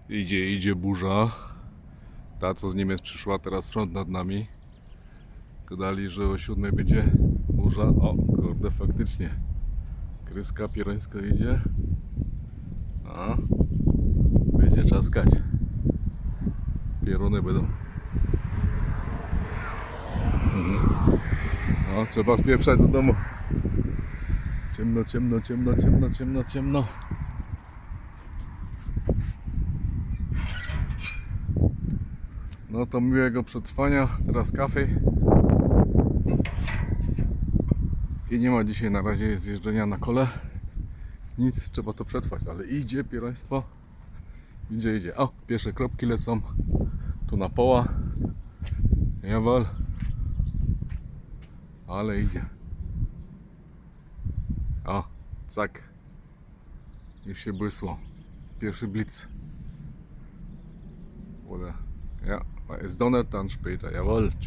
Idzie burza. Ta, co z Niemiec przyszła, teraz front nad nami. Gadali, że o 7 będzie burza. O, kurde, faktycznie. Kryska pierońsko idzie. A, będzie czaskać. Pieruny będą. No, trzeba spieprzać do domu. Ciemno, ciemno, ciemno, ciemno, ciemno, ciemno. No to miłego przetrwania. Teraz kawy. I nie ma dzisiaj na razie zjeżdżenia na kole. Nic, trzeba to przetrwać, ale idzie pieroństwo. Idzie. O, pierwsze kropki lecą. Tu na poła. Jawol. Ale idzie. O, cak. Już się błysło. Pierwszy blitz. Oder, ja, ist Donnerstag später, jawohl.